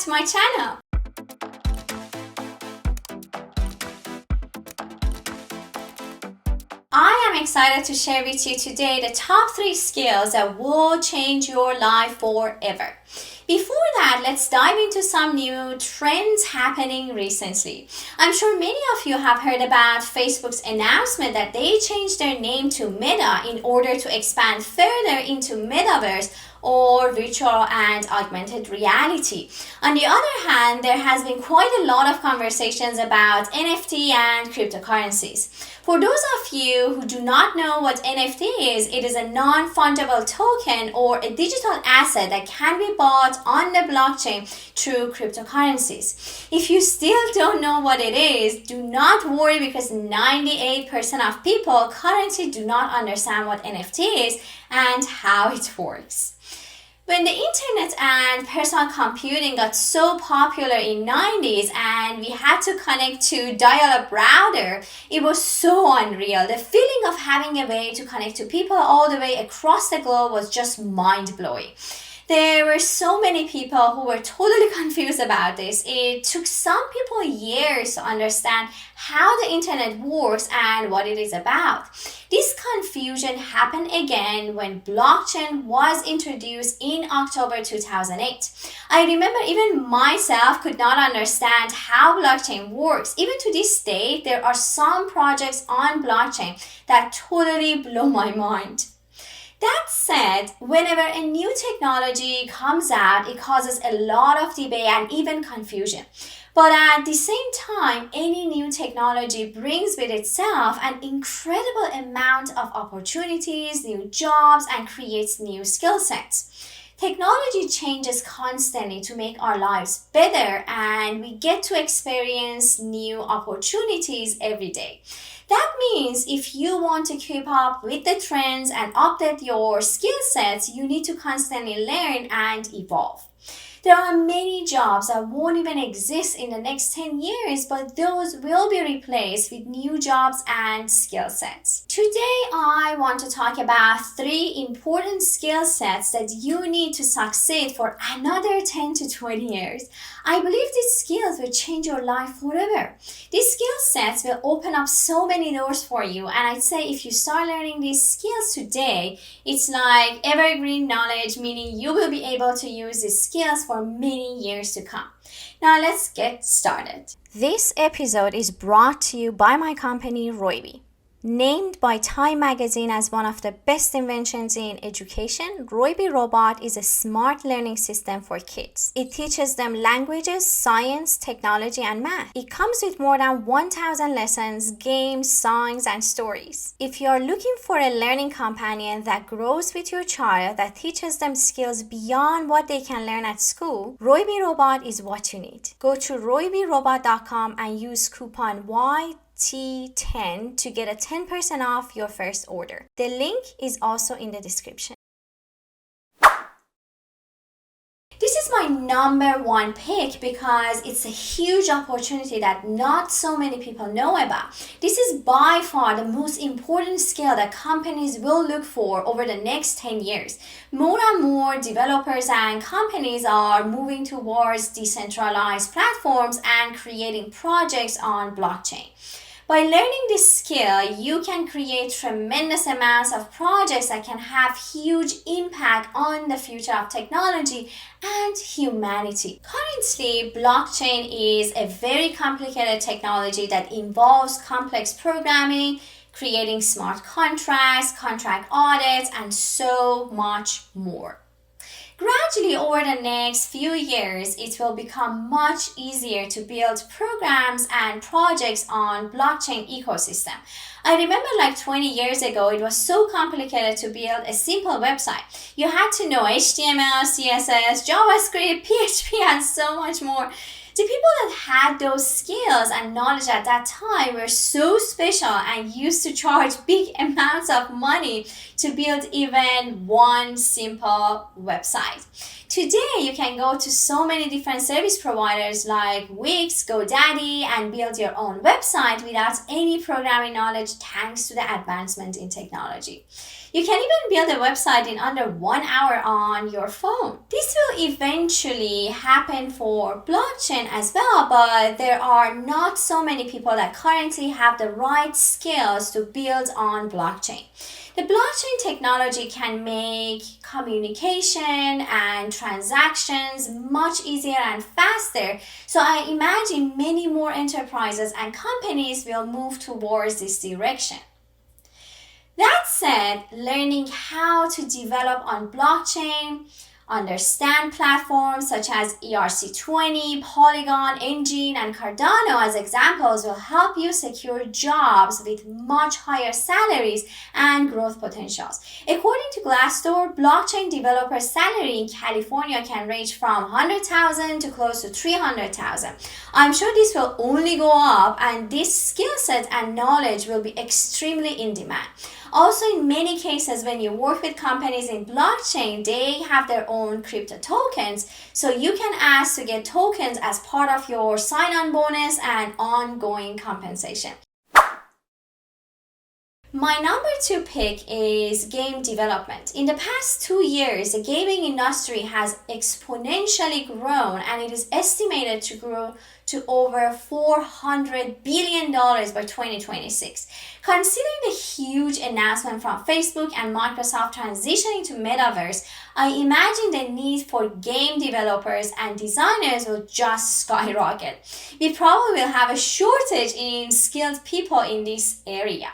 to my channel. I am excited to share with you today the top 3 skills that will change your life forever. Before that, let's dive into some new trends happening recently. I'm sure many of you have heard about Facebook's announcement that they changed their name to Meta in order to expand further into metaverse or virtual and augmented reality. On the other hand, there has been quite a lot of conversations about NFT and cryptocurrencies. For those of you who do not know what NFT is, it is a non-fungible token or a digital asset that can be bought on the blockchain through cryptocurrencies. If you still don't know what it is, do not worry because 98% of people currently do not understand what NFT is and how it works. When the internet and personal computing got so popular in 90s and we had to connect to dial-up router, it was so unreal. The feeling of having a way to connect to people all the way across the globe was just mind-blowing. There were so many people who were totally confused about this. It took some people years to understand how the internet works and what it is about. This confusion happened again when blockchain was introduced in October 2008. I remember even myself could not understand how blockchain works. Even to this day, there are some projects on blockchain that totally blow my mind. That said, whenever a new technology comes out, it causes a lot of debate and even confusion. But at the same time, any new technology brings with itself an incredible amount of opportunities, new jobs, and creates new skill sets. Technology changes constantly to make our lives better, and we get to experience new opportunities every day. That means if you want to keep up with the trends and update your skill sets, you need to constantly learn and evolve. There are many jobs that won't even exist in the next 10 years, but those will be replaced with new jobs and skill sets. Today, I want to talk about 3 important skill sets that you need to succeed for another 10 to 20 years. I believe these skills will change your life forever. These skill sets will open up so many doors for you, and I'd say if you start learning these skills today, it's like evergreen knowledge, meaning you will be able to use these skills for many years to come. Now let's get started. This episode is brought to you by my company ROYBI. Named by Time magazine as one of the best inventions in education, ROYBI Robot is a smart learning system for kids. It teaches them languages, science, technology, and math. It comes with more than 1,000 lessons, games, songs, and stories. If you are looking for a learning companion that grows with your child, that teaches them skills beyond what they can learn at school, ROYBI Robot is what you need. Go to roybirobot.com and use coupon YT10 to get a 10% off your first order. The link is also in the description. This is my number 1 pick because it's a huge opportunity that not so many people know about. This is by far the most important skill that companies will look for over the next 10 years. More and more developers and companies are moving towards decentralized platforms and creating projects on blockchain. By learning this skill, you can create tremendous amounts of projects that can have huge impact on the future of technology and humanity. Currently, blockchain is a very complicated technology that involves complex programming, creating smart contracts, contract audits, and so much more. Gradually, over the next few years, it will become much easier to build programs and projects on blockchain ecosystem. I remember like 20 years ago, it was so complicated to build a simple website. You had to know HTML, CSS, JavaScript, PHP, and so much more. The people that had those skills and knowledge at that time were so special and used to charge big amounts of money to build even one simple website. Today, you can go to so many different service providers like Wix, GoDaddy, and build your own website without any programming knowledge thanks to the advancement in technology. You can even build a website in under 1 hour on your phone. This will eventually happen for blockchain as well, but there are not so many people that currently have the right skills to build on blockchain. The blockchain technology can make communication and transactions much easier and faster. So I imagine many more enterprises and companies will move towards this direction. That said, learning how to develop on blockchain, understand platforms such as ERC20, Polygon, Engine, and Cardano as examples will help you secure jobs with much higher salaries and growth potentials. According to Glassdoor, blockchain developer salary in California can range from 100,000 to close to 300,000. I'm sure this will only go up, and this skill set and knowledge will be extremely in demand. Also, in many cases, when you work with companies in blockchain, they have their own crypto tokens. So you can ask to get tokens as part of your sign-on bonus and ongoing compensation. My number 2 pick is game development. In the past 2 years, the gaming industry has exponentially grown, and it is estimated to grow to over $400 billion by 2026. Considering the huge announcement from Facebook and Microsoft transitioning to metaverse, I imagine the need for game developers and designers will just skyrocket. We probably will have a shortage in skilled people in this area.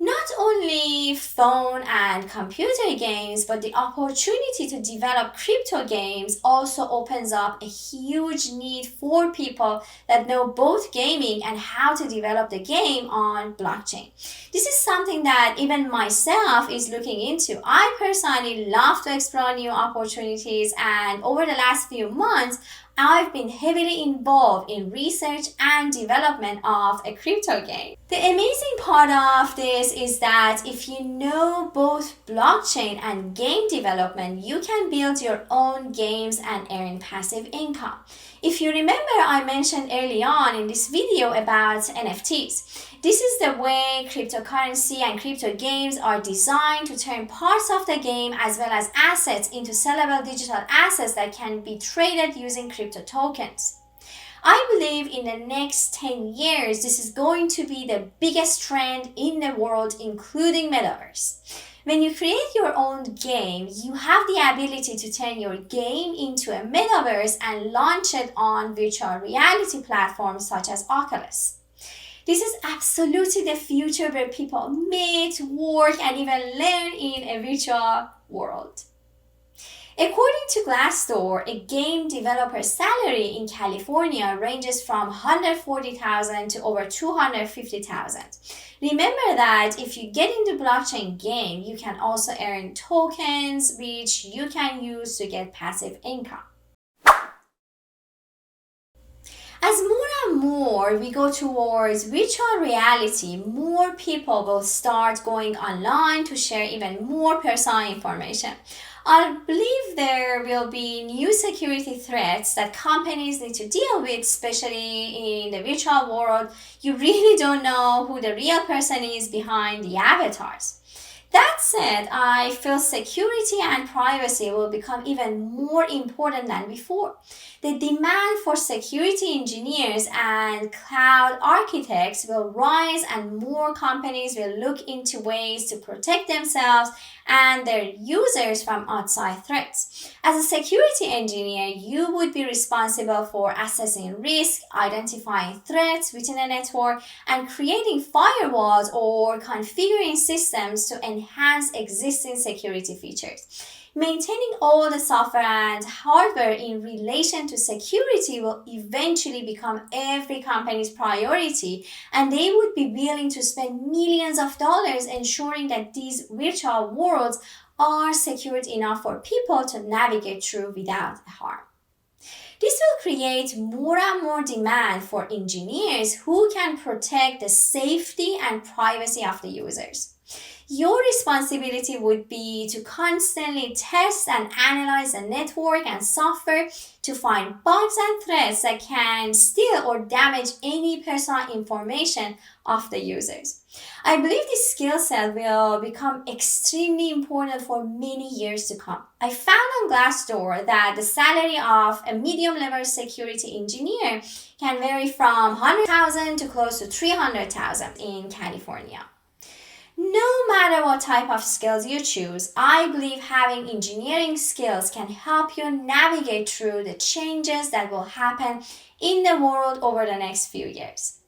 Not only phone and computer games, but the opportunity to develop crypto games also opens up a huge need for people that know both gaming and how to develop the game on blockchain. This is something that even myself is looking into. I personally love to explore new opportunities, and over the last few months, I've been heavily involved in research and development of a crypto game. The amazing part of this is that if you know both blockchain and game development, you can build your own games and earn passive income. If you remember, I mentioned early on in this video about NFTs. This is the way cryptocurrency and crypto games are designed to turn parts of the game as well as assets into sellable digital assets that can be traded using crypto tokens. I believe in the next 10 years, this is going to be the biggest trend in the world, including metaverse. When you create your own game, you have the ability to turn your game into a metaverse and launch it on virtual reality platforms such as Oculus. This is absolutely the future where people meet, work, and even learn in a virtual world. According to Glassdoor, a game developer's salary in California ranges from $140,000 to over $250,000. Remember that if you get into blockchain game, you can also earn tokens, which you can use to get passive income. As more and more we go towards virtual reality, more people will start going online to share even more personal information. I believe there will be new security threats that companies need to deal with, especially in the virtual world. You really don't know who the real person is behind the avatars. That said, I feel security and privacy will become even more important than before. The demand for security engineers and cloud architects will rise, and more companies will look into ways to protect themselves and their users from outside threats. As a security engineer, you would be responsible for assessing risk, identifying threats within a network, and creating firewalls or configuring systems to enhance existing security features. Maintaining all the software and hardware in relation to security will eventually become every company's priority, and they would be willing to spend millions of dollars ensuring that these virtual worlds are secured enough for people to navigate through without harm. This will create more and more demand for engineers who can protect the safety and privacy of the users. Your responsibility would be to constantly test and analyze the network and software to find bugs and threats that can steal or damage any personal information of the users. I believe this skill set will become extremely important for many years to come. I found on Glassdoor that the salary of a medium level security engineer can vary from 100,000 to close to 300,000 in California. No matter what type of skills you choose, I believe having engineering skills can help you navigate through the changes that will happen in the world over the next few years.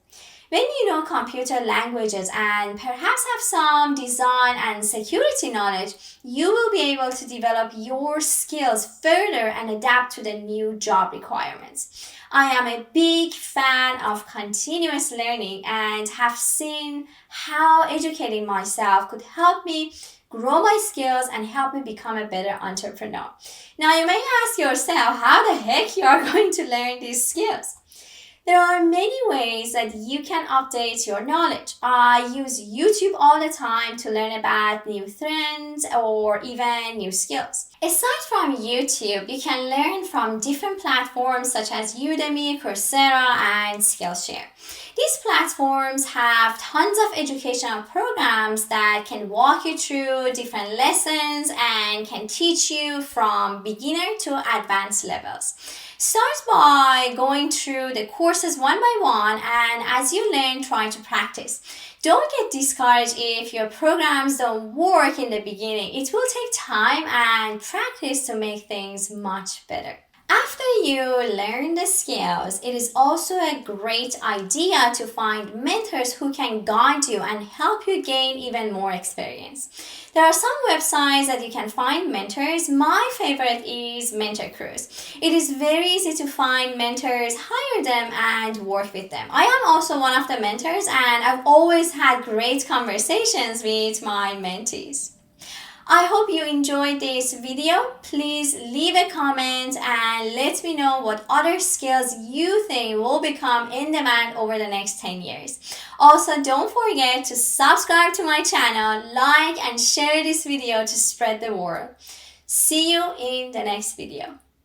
When you know computer languages and perhaps have some design and security knowledge, you will be able to develop your skills further and adapt to the new job requirements. I am a big fan of continuous learning and have seen how educating myself could help me grow my skills and help me become a better entrepreneur. Now, you may ask yourself how the heck you are going to learn these skills. There are many ways that you can update your knowledge. I use YouTube all the time to learn about new trends or even new skills. Aside from YouTube, you can learn from different platforms such as Udemy, Coursera, and Skillshare. These platforms have tons of educational programs that can walk you through different lessons and can teach you from beginner to advanced levels. Start by going through the courses one by one, and as you learn, try to practice. Don't get discouraged if your programs don't work in the beginning. It will take time and practice to make things much better. After you learn the skills, it is also a great idea to find mentors who can guide you and help you gain even more experience. There are some websites that you can find mentors. My favorite is Mentor Cruise. It is very easy to find mentors, hire them, and work with them. I am also one of the mentors, and I've always had great conversations with my mentees. I hope you enjoyed this video. Please leave a comment and let me know what other skills you think will become in demand over the next 10 years. Also, don't forget to subscribe to my channel, like and share this video to spread the word. See you in the next video.